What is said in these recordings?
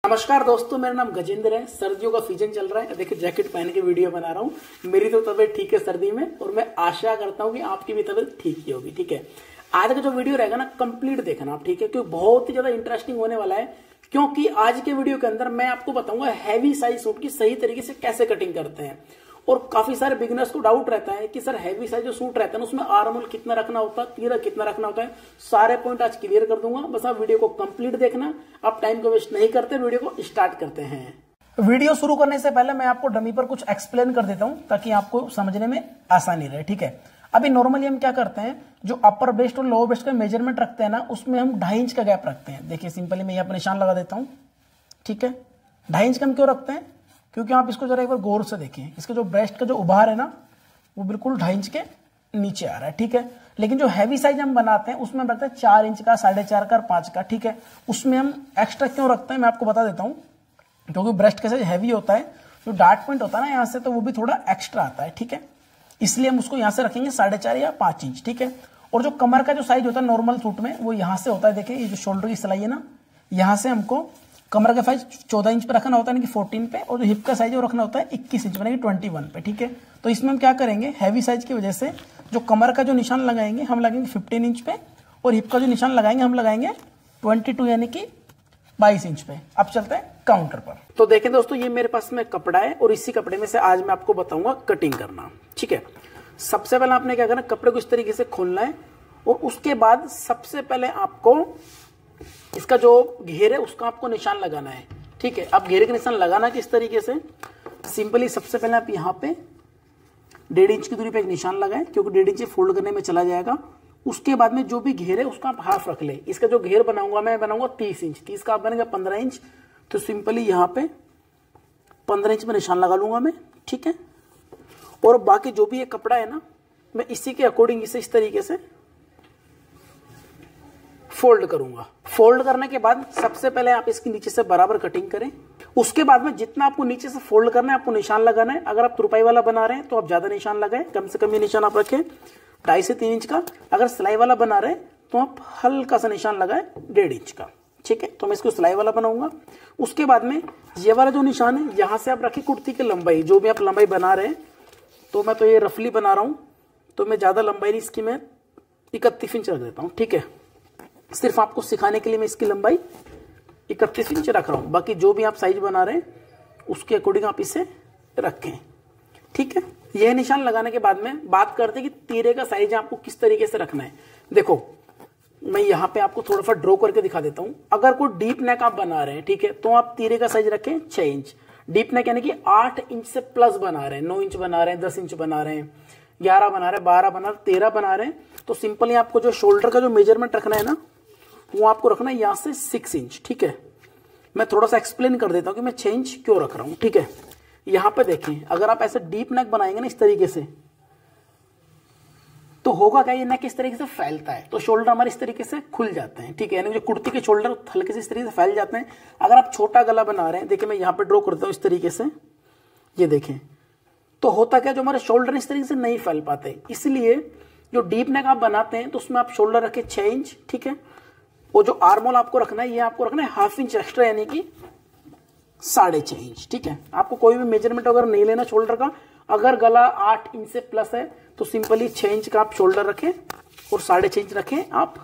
नमस्कार दोस्तों, मेरा नाम गजेंद्र है। सर्दियों का सीजन चल रहा है। देखिए जैकेट पहन के वीडियो बना रहा हूँ। मेरी तो तबीयत ठीक है सर्दी में, और मैं आशा करता हूँ कि आपकी भी तबीयत ठीक ही होगी। ठीक है, आज का जो वीडियो रहेगा ना, कंप्लीट देखना आप। ठीक है, क्योंकि बहुत ही ज्यादा इंटरेस्टिंग होने वाला है। क्योंकि आज के वीडियो के अंदर मैं आपको बताऊंगा हैवी साइज सूट की सही तरीके से कैसे कटिंग करते हैं। और काफी सारे बिगिनर्स को डाउट रहता है कि सर हैवी साइज जो सूट रहता है ना, उसमें आर्म होल कितना रखना होता है, तीरा कितना रखना होता है। सारे पॉइंट आज क्लियर कर दूंगा। बस आप वीडियो को कंप्लीट देखना। आप टाइम को वेस्ट नहीं करते, वीडियो को स्टार्ट करते हैं। वीडियो शुरू करने से पहले मैं आपको डमी पर कुछ एक्सप्लेन कर देता हूं, ताकि आपको समझने में आसानी रहे। ठीक है, अभी नॉर्मली हम क्या करते हैं, जो अपर ब्रेस्ट और लोअर ब्रेस्ट का मेजरमेंट रखते हैं ना, उसमें हम 2.5 इंच का गैप रखते हैं। देखिए सिंपली मैं यहाँ पर निशान लगा देता हूं। ठीक है, 2.5 इंच का हम क्यों रखते हैं? क्योंकि आप इसको जरा एक बार गौर से देखिए, इसका जो ब्रेस्ट का जो उभार है ना, वो बिल्कुल 2.5 इंच के नीचे आ रहा है। ठीक है, लेकिन जो हैवी साइज हम बनाते हैं उसमें हम रखते हैं 4 इंच का, 4.5 का और 5 का। ठीक है, उसमें हम एक्स्ट्रा क्यों रखते हैं मैं आपको बता देता हूँ। क्योंकि ब्रेस्ट का साइज हैवी होता है, जो डार्ट पॉइंट होता है ना यहाँ से, तो वो भी थोड़ा एक्स्ट्रा आता है। ठीक है, इसलिए हम उसको यहाँ से रखेंगे 4.5 या 5 इंच। ठीक है, और जो कमर का जो साइज होता है नॉर्मल सूट में, वो यहाँ से होता है। देखिए ये जो शोल्डर की सिलाई है ना, यहाँ से हमको कमर का साइज 14 इंच पे रखना होता है, यानी कि 14 पे, और जो हिप का साइज वो रखना होता है 21 इंच, यानी कि 21 पे। ठीक है, तो इसमें हम क्या करेंगे, हैवी साइज की वजह से जो कमर का जो निशान लगाएंगे हम लगाएंगे 15 इंच पे, और हिप का जो निशान लगाएंगे हम लगाएंगे 22 यानी कि 22 इंच पे। अब चलते हैं काउंटर पर। तो देखें दोस्तों, ये मेरे पास में कपड़ा है, और इसी कपड़े में से आज मैं आपको बताऊंगा कटिंग करना। ठीक है, सबसे पहले आपने क्या करना, कपड़े को इस तरीके से खोलना है, और उसके बाद सबसे पहले आपको इसका जो घेर है उसका आपको निशान लगाना है। ठीक है, अब घेरे का निशान लगाना किस तरीके से, सिंपली सबसे पहले आप यहाँ पे 1.5 इंच की दूरी पे एक निशान लगाएं, क्योंकि 1.5 इंच फोल्ड करने में चला जाएगा। उसके बाद में जो भी घेर है उसका आप हाफ रख ले। इसका जो घेर बनाऊंगा मैं बनाऊंगा 30 इंच, 30 का आप बनेगा 15 इंच। तो सिंपली यहाँ पे 15 इंच में निशान लगा लूंगा मैं। ठीक है, और बाकी जो भी ये कपड़ा है ना, मैं इसी के अकॉर्डिंग इसे इस तरीके से फोल्ड करूंगा। फोल्ड करने के बाद सबसे पहले आप इसकी नीचे से बराबर कटिंग करें। उसके बाद में जितना आपको नीचे से फोल्ड करना है, आपको निशान लगाना है। अगर आप तुरपाई वाला बना रहे हैं तो आप ज्यादा निशान लगाएं, कम से कम ये निशान आप रखें 2.5 से 3 इंच का। अगर सिलाई वाला बना रहे हैं तो आप हल्का सा निशान लगाएं 1.5 इंच का। ठीक है, तो मैं इसको सिलाई वाला बनाऊंगा। उसके बाद में ये वाला जो निशान है, यहां से आप रखें कुर्ती की लंबाई, जो भी आप लंबाई बना रहे हैं। तो मैं तो ये रफली बना रहा हूं, तो मैं ज्यादा लंबाई नहीं, इसकी मैं 31 इंच रख देता हूं। ठीक है, सिर्फ आपको सिखाने के लिए मैं इसकी लंबाई 31 इंच रख रहा हूं। बाकी जो भी आप साइज बना रहे हैं उसके अकॉर्डिंग आप इसे रखें। ठीक है, यह निशान लगाने के बाद में बात करते हैं कि तीरे का साइज आपको किस तरीके से रखना है। देखो मैं यहाँ पे आपको थोड़ा सा ड्रॉ करके दिखा देता हूं। अगर कोई डीप नेक आप बना रहे हैं, ठीक है, तो आप तीरे का साइज रखें 6 इंच। डीप नेक यानी कि 8 इंच से प्लस बना रहे हैं, 9 इंच बना रहे हैं, 10 इंच बना रहे हैं, 11 बना रहे हैं, 12 बना रहे हैं, 13 बना रहे हैं, तो सिंपली आपको जो शोल्डर का जो मेजरमेंट रखना है ना, वो आपको रखना है यहां से 6 इंच। ठीक है, मैं थोड़ा सा एक्सप्लेन कर देता हूं कि मैं 6 इंच क्यों रख रहा हूं। ठीक है, यहां पे देखें, अगर आप ऐसे डीप नेक बनाएंगे ना इस तरीके से, तो होगा क्या, ये नेक इस तरीके से फैलता है, तो शोल्डर हमारे इस तरीके से खुल जाते हैं। ठीक है, यानी जो कुर्ती के शोल्डर हल्के से इस तरीके से फैल जाते हैं। अगर आप छोटा गला बना रहे हैं, देखिए मैं यहां पे ड्रॉ करता हूं इस तरीके से, ये देखें, तो होता क्या, जो हमारे शोल्डर इस तरीके से नहीं फैल पाते। इसलिए जो डीप नेक आप बनाते हैं तो उसमें आप शोल्डर रखें 6 इंच। ठीक है, और जो आर्म होल आपको रखना है, ये आपको रखना है 1/2 इंच एक्स्ट्रा, यानी कि 6.5 इंच। ठीक है, आपको कोई भी मेजरमेंट अगर नहीं लेना शोल्डर का। अगर गला 8 इंच से प्लस है तो सिंपली 6 इंच का आप शोल्डर रखें, और 6.5 इंच रखें आप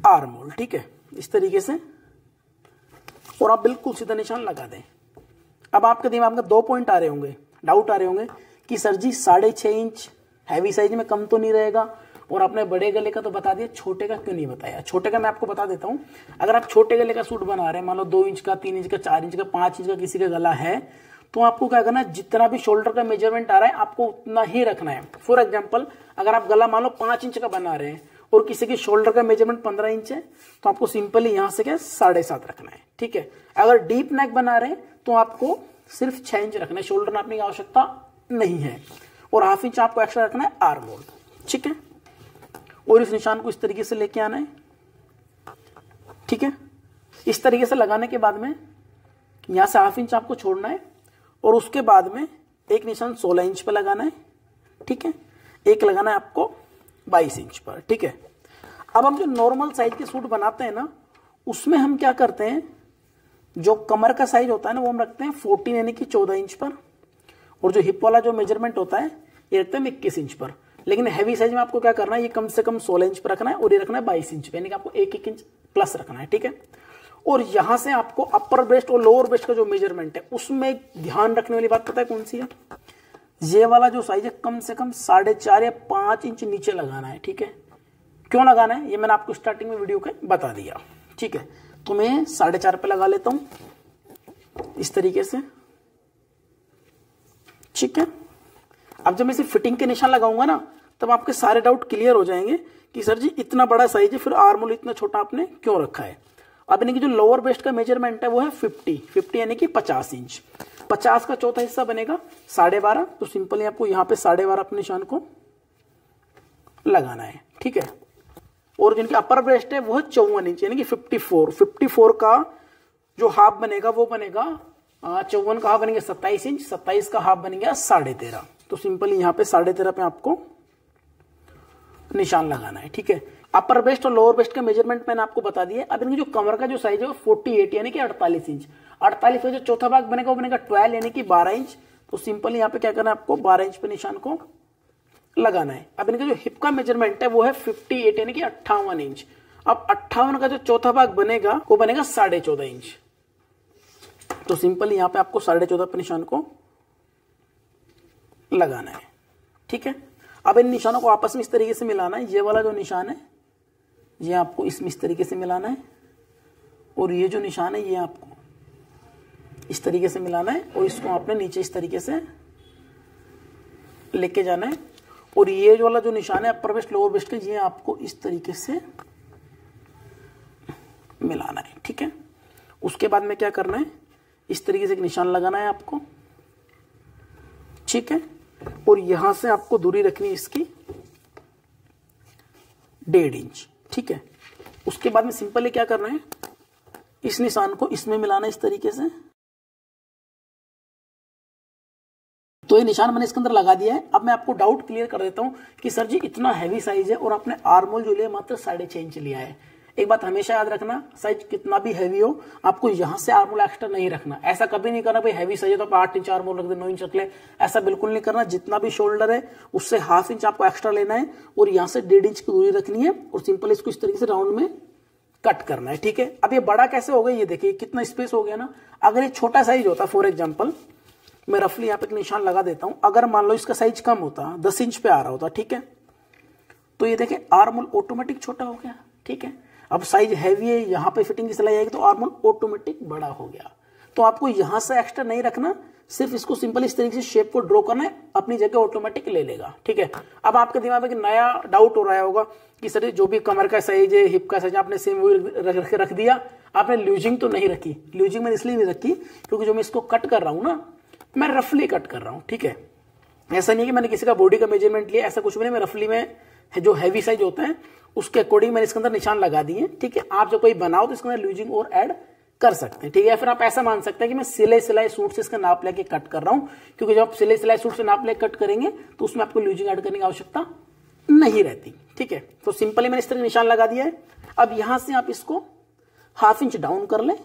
आर्म होल। ठीक है, इस तरीके से, और आप बिल्कुल सीधा निशान लगा दें। अब आपके दिमाग में 2 पॉइंट आ रहे होंगे, डाउट आ रहे होंगे कि सर जी 6.5 इंच हैवी साइज में कम तो नहीं रहेगा, और आपने बड़े गले का तो बता दिया, छोटे का क्यों नहीं बताया। छोटे का मैं आपको बता देता हूं। अगर आप छोटे गले का सूट बना रहे हैं, मान लो 2 इंच का, 3 इंच का, 4 इंच का, 5 इंच का किसी का गला है, तो आपको क्या करना है, जितना भी शोल्डर का मेजरमेंट आ रहा है आपको उतना ही रखना है। फॉर एग्जाम्पल, अगर आप गला मान लो 5 इंच का बना रहे हैं और किसी की शोल्डर का मेजरमेंट 15 इंच है, तो आपको सिंपली यहां से क्या 7.5 रखना है। ठीक है, अगर डीप नेक बना रहे हैं तो आपको सिर्फ 6 इंच रखना है, शोल्डर नापने की आवश्यकता नहीं है, और 1/2 इंच आपको एक्स्ट्रा रखना है आर्म होल। ठीक है, और इस निशान को इस तरीके से लेके आना है। ठीक है, इस तरीके से लगाने के बाद में यहां से 1/2 इंच आपको छोड़ना है, और उसके बाद में एक निशान 16 इंच पे लगाना है। ठीक है, एक लगाना है आपको 22 इंच पर। ठीक है, अब हम जो नॉर्मल साइज के सूट बनाते हैं ना, उसमें हम क्या करते हैं, जो कमर का साइज होता है ना वो हम रखते हैं 14 यानी कि 14 इंच पर, और जो हिप वाला जो मेजरमेंट होता है ये रखते हैं 21 इंच पर। लेकिन हैवी साइज में आपको क्या करना है, ये कम से कम 16 इंच पर रखना है और ये रखना है 22 इंच पे, यानी कि आपको 1-1 इंच प्लस रखना है, ठीक है। और यहां से आपको अपर ब्रेस्ट और लोअर ब्रेस्ट का जो मेजरमेंट है उसमें ध्यान रखने वाली बात पता है कौन सी है, ये वाला जो साइज है कम से कम 4.5 या 5 इंच नीचे लगाना है, ठीक है। क्यों लगाना है ये मैंने आपको स्टार्टिंग में वीडियो के बता दिया, ठीक है। तो मैं 4.5 पे लगा लेता हूं इस तरीके से, ठीक है। अब जब मैं इसे फिटिंग के निशान लगाऊंगा ना तब आपके सारे डाउट क्लियर हो जाएंगे कि सर जी इतना बड़ा साइज है, फिर आर्म होल इतना छोटा आपने क्यों रखा है। अब यानी कि जो लोअर ब्रेस्ट का मेजरमेंट है वो है 50 यानी कि 50 इंच। 50 का चौथा हिस्सा बनेगा 12.5, तो सिंपली आपको यहां पे 12.5 अपने निशान को लगाना है, ठीक है। और जिनकी अपर ब्रेस्ट है वो है 54 इंच यानी कि 54 का जो हाफ बनेगा वो बनेगा 54 का हाफ बनेगा 27 इंच, 27 का हाफ बनेगा 13.5। तो सिंपली यहां पे 13.5 पे आपको निशान लगाना है, ठीक है। अपर ब्रेस्ट और लोअर ब्रेस्ट का मेजरमेंट मैंने आपको बता दिया। अब इनकी जो कमर का जो साइज है वो 48 यानी कि 48 इंच। 48 का जो चौथा भाग बनेगा वो बनेगा 12 यानी कि 12 इंच। तो सिंपल यहाँ पे क्या करना है आपको 12 इंच पे निशान को लगाना है। अब इनका जो हिप का मेजरमेंट है वो है 58 यानी कि 58 इंच। अब 58 का जो चौथा भाग बनेगा वो बनेगा 14.5 इंच। तो सिंपल यहाँ पे आपको 14.5 पे निशान को लगाना है, ठीक है। अब इन निशानों को आपस में इस तरीके से मिलाना है। ये वाला जो निशान है ये आपको इसमें इस तरीके से मिलाना है, और ये जो निशान है ये आपको इस तरीके से मिलाना है, और इसको आपने नीचे इस तरीके से लेके जाना है। और ये जो वाला जो निशान है अपर ब्रेस्ट लोअर ब्रेस्ट का ये आपको इस तरीके से मिलाना है, ठीक है। उसके बाद में क्या करना है, इस तरीके से एक निशान लगाना है आपको, ठीक है। और यहां से आपको दूरी रखनी है इसकी 1.5 इंच, ठीक है। उसके बाद में सिंपली क्या करना है, इस निशान को इसमें मिलाना है इस तरीके से। तो ये निशान मैंने इसके अंदर लगा दिया है। अब मैं आपको डाउट क्लियर कर देता हूं कि सर जी इतना हैवी साइज है और आपने आर्म होल जो लिया मात्र 6.5 इंच लिया है। एक बात हमेशा याद रखना, साइज कितना भी हैवी हो आपको यहां से आर्म होल एक्स्ट्रा नहीं रखना। ऐसा कभी नहीं करना भाई हैवी साइज है तो 8 इंच आर्म होल रख दे, 9 इंच रख ले, ऐसा बिल्कुल नहीं करना। जितना भी शोल्डर है उससे 1/2 इंच आपको एक्स्ट्रा लेना है और यहां से 1.5 इंच की दूरी रखनी है और सिंपल इसको इस तरीके से राउंड में कट करना है, ठीक है। अब ये बड़ा कैसे हो गया ये देखिए कितना स्पेस हो गया ना। अगर ये छोटा साइज होता, फॉर एग्जाम्पल मैं रफली यहाँ पे एक निशान लगा देता हूं, अगर मान लो इसका साइज कम होता 10 इंच पे आ रहा होता, ठीक है, तो ये देखें आर्म होल ऑटोमेटिक छोटा हो गया, ठीक है। अब साइज हैवी है, यहां पे फिटिंग की सिलाई आएगी तो आर्म होल ऑटोमेटिक बड़ा हो गया। तो आपको यहां से एक्स्ट्रा नहीं रखना, सिर्फ इसको सिंपल इस तरीके से शेप को ड्रॉ करना है, अपनी जगह ऑटोमेटिक ले लेगा, ठीक है। अब आपके दिमाग में एक नया डाउट हो रहा होगा कि सर जो भी कमर का साइज है, हिप का साइज आपने सेम वही रख दिया, आपने लूजिंग तो नहीं रखी। लूजिंग मैंने इसलिए नहीं रखी क्योंकि जो मैं इसको कट कर रहा हूं ना, मैं रफली कट कर रहा हूं, ठीक है। ऐसा नहीं कि मैंने किसी का बॉडी का मेजरमेंट लिया, ऐसा कुछ भी नहीं। मैं रफली में जो हैवी साइज होता है उसके अकॉर्डिंग मैंने इसके अंदर निशान लगा दिए, ठीक है। आप जब कोई बनाओ तो इसके अंदर लूजिंग और ऐड कर सकते हैं, ठीक है। फिर आप ऐसा मान सकते हैं कि मैं सिलाई सूट से इसका नाप लेके कट कर रहा हूं, क्योंकि जब आप सिलाई सूट से नाप लेके कट करेंगे तो उसमें आपको लूजिंग ऐड करने की आवश्यकता नहीं रहती, ठीक है। तो सिंपली मैंने इस तरह निशान लगा दिया है। अब यहां से आप इसको 1/2 इंच डाउन कर लें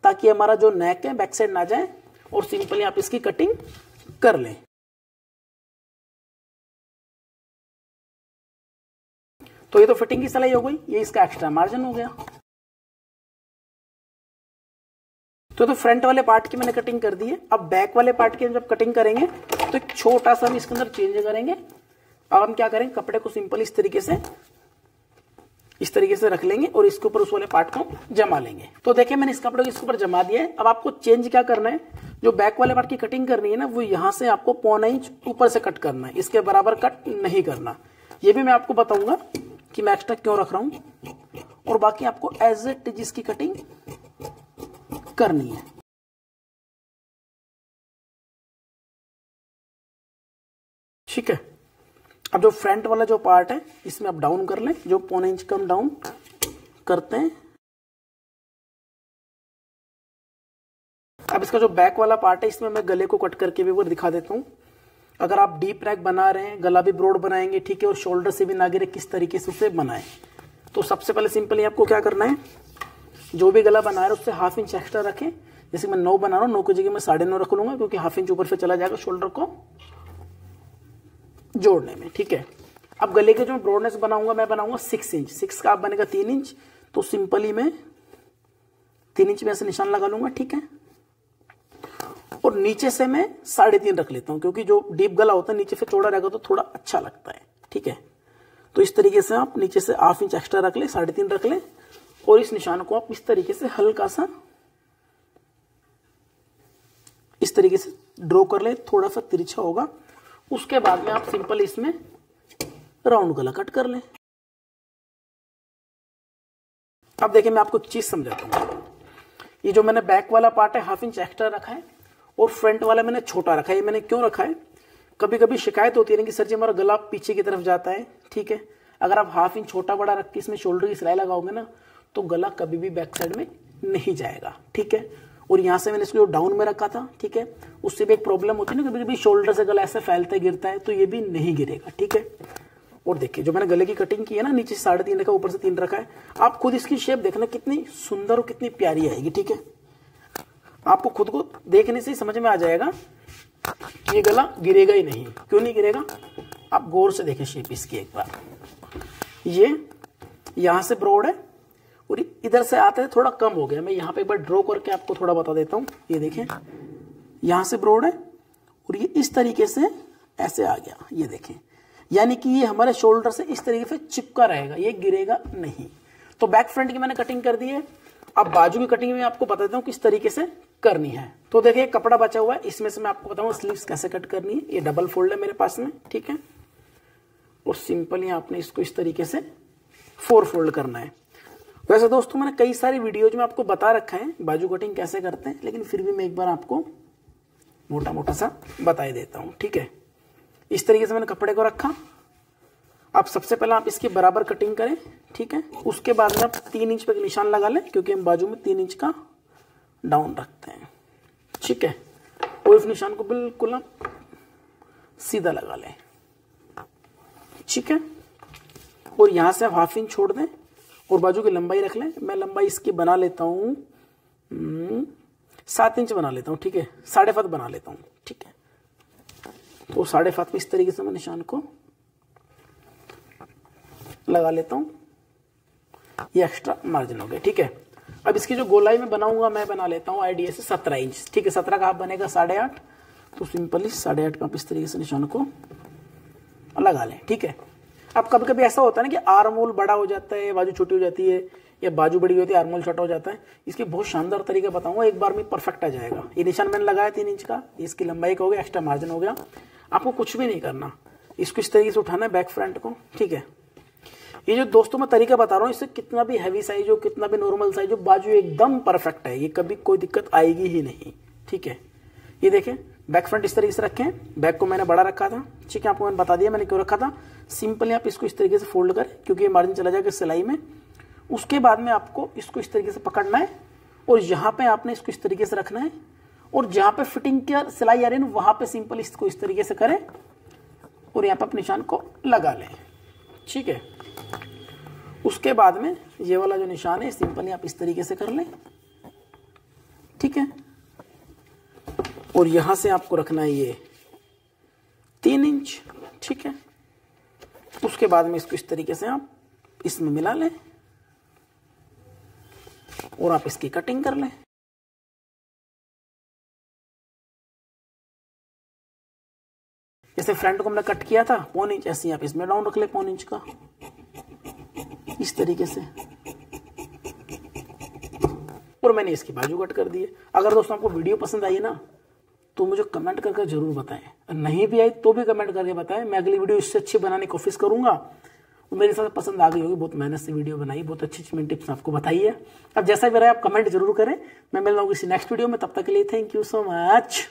ताकि हमारा जो नेक है बैक साइड ना जाए, और सिंपली आप इसकी कटिंग कर लें। तो ये तो फिटिंग की सिलाई हो गई, ये इसका एक्स्ट्रा मार्जिन हो गया। तो फ्रंट वाले पार्ट की मैंने कटिंग कर दी है। अब बैक वाले पार्ट की जब कटिंग करेंगे तो एक छोटा सा हम इसके अंदर चेंज करेंगे। अब हम क्या करेंगे, कपड़े को सिंपल इस तरीके से रख लेंगे और इसके ऊपर उस वाले पार्ट को जमा लेंगे। तो देखिए मैंने इस कपड़े को इसके ऊपर जमा दिया है। अब आपको चेंज क्या करना है, जो बैक वाले पार्ट की कटिंग करनी है ना, वो यहां से आपको 0.25 इंच ऊपर से कट करना है, इसके बराबर कट नहीं करना। ये भी मैं आपको बताऊंगा कि मैं एक्स्ट्रा क्यों रख रहा हूं, और बाकी आपको एज इट इज इसकी कटिंग करनी है। ठीक है। अब जो फ्रंट वाला जो पार्ट है इसमें आप डाउन कर लें, जो 0.25 इंच कम डाउन करते हैं। अब इसका जो बैक वाला पार्ट है इसमें मैं गले को कट करके भी वो दिखा देता हूं। अगर आप डीप नेक बना रहे हैं, गला भी ब्रॉड बनाएंगे, ठीक है, और शोल्डर से भी ना गिरे, किस तरीके से उसे बनाएं। तो सबसे पहले सिंपली आपको क्या करना है, जो भी गला बना रहे हैं उससे 1/2 इंच एक्स्ट्रा रखें। जैसे मैं 9 बना रहा हूँ, 9 की जगह मैं 9.5 रख लूंगा, क्योंकि 1/2 इंच ऊपर से चला जाएगा शोल्डर को जोड़ने में। ठीक है, अब गले के जो ब्रॉडनेस बनाऊंगा मैं बनाऊंगा 6 इंच। 6 का आप बनेगा 3 इंच, तो सिंपली मैं 3 इंच में ऐसे निशान लगा लूंगा। ठीक है, और नीचे से मैं 3.5 रख लेता हूं, क्योंकि जो डीप गला होता है नीचे से चौड़ा रहेगा तो थोड़ा अच्छा लगता है। ठीक है, तो इस तरीके से आप नीचे से 1/2 इंच एक्स्ट्रा रख ले, 3.5 रख ले, और इस निशान को आप इस तरीके से हल्का सा इस तरीके से ड्रॉ कर ले, थोड़ा सा तिरछा होगा। उसके बाद में आप सिंपल इसमें राउंड गला कट कर ले। अब देखिए मैं आपको एक चीज समझाता हूं। ये जो मैंने बैक वाला पार्ट है 1/2 इंच एक्स्ट्रा रखा है, और फ्रंट वाला मैंने छोटा रखा है। ये मैंने क्यों रखा है, कभी कभी शिकायत होती है ना कि सर जी हमारा गला पीछे की तरफ जाता है। ठीक है, अगर आप 1/2 इंच छोटा बड़ा रख के इसमें शोल्डर की सिलाई लगाओगे ना, तो गला कभी भी बैक साइड में नहीं जाएगा। ठीक है, और यहां से मैंने इसको डाउन में रखा था। ठीक है, उससे भी एक प्रॉब्लम होती है ना, कभी कभी शोल्डर से गला ऐसे फैलता गिरता है, तो ये भी नहीं गिरेगा। ठीक है, और देखिए जो मैंने गले की कटिंग की है ना, नीचे 3.5 रखा, ऊपर से 3 रखा है। आप खुद इसकी शेप देखना कितनी सुंदर और कितनी प्यारी आएगी। ठीक है, आपको खुद को देखने से ही समझ में आ जाएगा कि ये गला गिरेगा ही नहीं। क्यों नहीं गिरेगा, आप गौर से देखें शेप इसकी एक बार। ये यहां से ब्रॉड है और इधर से आते हैं थोड़ा कम हो गया। मैं यहां पे एक बार ड्रॉ करके आपको थोड़ा बता देता हूं। ये देखें, यहां से ब्रॉड है और ये इस तरीके से ऐसे आ गया। ये देखें, यानी कि ये हमारे शोल्डर से इस तरीके से चिपका रहेगा, ये गिरेगा नहीं। तो बैक फ्रंट की मैंने कटिंग कर दी है। अब बाजू की कटिंग में आपको बता देता हूं किस तरीके से करनी है। तो देखिए कपड़ा बचा हुआ है, इसमें से मैं आपको बताऊंगा स्लीव्स कैसे कट करनी है। ये डबल फोल्ड है मेरे पास में। ठीक है, और सिंपली आपने इसको इस तरीके से 4 फोल्ड करना है। वैसे दोस्तों मैंने कई सारी वीडियोज में आपको बता रखा है बाजू कटिंग कैसे करते हैं, लेकिन फिर भी मैं एक बार आपको मोटा मोटा सा बता ही देता हूं। ठीक है, इस तरीके से मैंने कपड़े को रखा। अब सबसे पहले आप इसकी बराबर कटिंग करें। ठीक है, उसके बाद में आप 3 इंच पे निशान लगा लें, क्योंकि हम बाजू में 3 इंच का डाउन रखते हैं। ठीक है, और इस निशान को बिल्कुल आप सीधा लगा लें। ठीक है, और यहां से आप 1/2 इंच छोड़ दें और बाजू की लंबाई रख लें। मैं लंबाई इसकी बना लेता हूं 7 इंच बना लेता हूं। ठीक है, 7.5 बना लेता हूं। ठीक है, तो 7.5 पे इस तरीके से मैं निशान को लगा लेता हूं। ये एक्स्ट्रा मार्जिन हो गया। ठीक है, अब इसकी जो गोलाई में बनाऊंगा मैं बना लेता हूं आईडिया से 17 इंच। ठीक है, 17 का आप बनेगा 8.5, तो सिंपली 8.5 पे आप इस तरीके से निशान को लगा लें। ठीक है, अब कभी कभी ऐसा होता है ना कि आर्म होल बड़ा हो जाता है, बाजू छोटी हो जाती है, या बाजू बड़ी होती है आर्म होल छोटा हो जाता है। इसके बहुत शानदार तरीका बताऊंगा, एक बार में परफेक्ट आ जाएगा। ये निशान मैंने लगाया 3 इंच का, इसकी लंबाई का हो गया, एक्स्ट्रा मार्जिन हो गया। आपको कुछ भी नहीं करना, इसको इस तरीके से उठाना है बैक फ्रंट को। ठीक है, ये जो दोस्तों मैं तरीका बता रहा हूँ, इससे कितना भी हैवी साइज हो, कितना भी नॉर्मल साइज हो, बाजू एकदम परफेक्ट है, ये कभी कोई दिक्कत आएगी ही नहीं। ठीक है, ये देखें बैक फ्रंट इस तरीके से रखें। बैक को मैंने बड़ा रखा था। ठीक है, आपको मैंने बता दिया मैंने क्यों रखा था। सिंपली आप इसको इस तरीके से फोल्ड करें, क्योंकि ये मार्जिन चला जाएगा सिलाई में। उसके बाद में आपको इसको इस तरीके से पकड़ना है, और यहाँ पे आपने इसको इस तरीके से रखना है, और जहां पे फिटिंग की सिलाई आ रही है ना, वहां पे सिंपल इसको इस तरीके से करें और यहाँ पे अपने निशान को लगा लें। ठीक है, उसके बाद में ये वाला जो निशान है सिंपली आप इस तरीके से कर लें। ठीक है, और यहां से आपको रखना है ये 3 इंच। ठीक है, उसके बाद में इसको इस तरीके से आप इसमें मिला लें और आप इसकी कटिंग कर लें। जैसे फ्रंट को हमने कट किया था 1 इंच, ऐसे आप इसमें डाउन रख ले 1 इंच का, इस तरीके से, और मैंने इसकी बाजू कट कर दी है। अगर दोस्तों आपको वीडियो पसंद आई है ना, तो मुझे कमेंट करके जरूर बताएं। नहीं भी आई तो भी कमेंट करके बताएं, मैं अगली वीडियो इससे अच्छी बनाने की कोशिश करूंगा। मेरे साथ पसंद आ गई होगी, बहुत मेहनत से वीडियो बनाई, बहुत अच्छी मैंने टिप्स आपको बताई है। अब जैसा भी रहा आप कमेंट जरूर करें। मैं मिल रहा हूँ किसी नेक्स्ट वीडियो में, तब तक के लिए थैंक यू सो मच।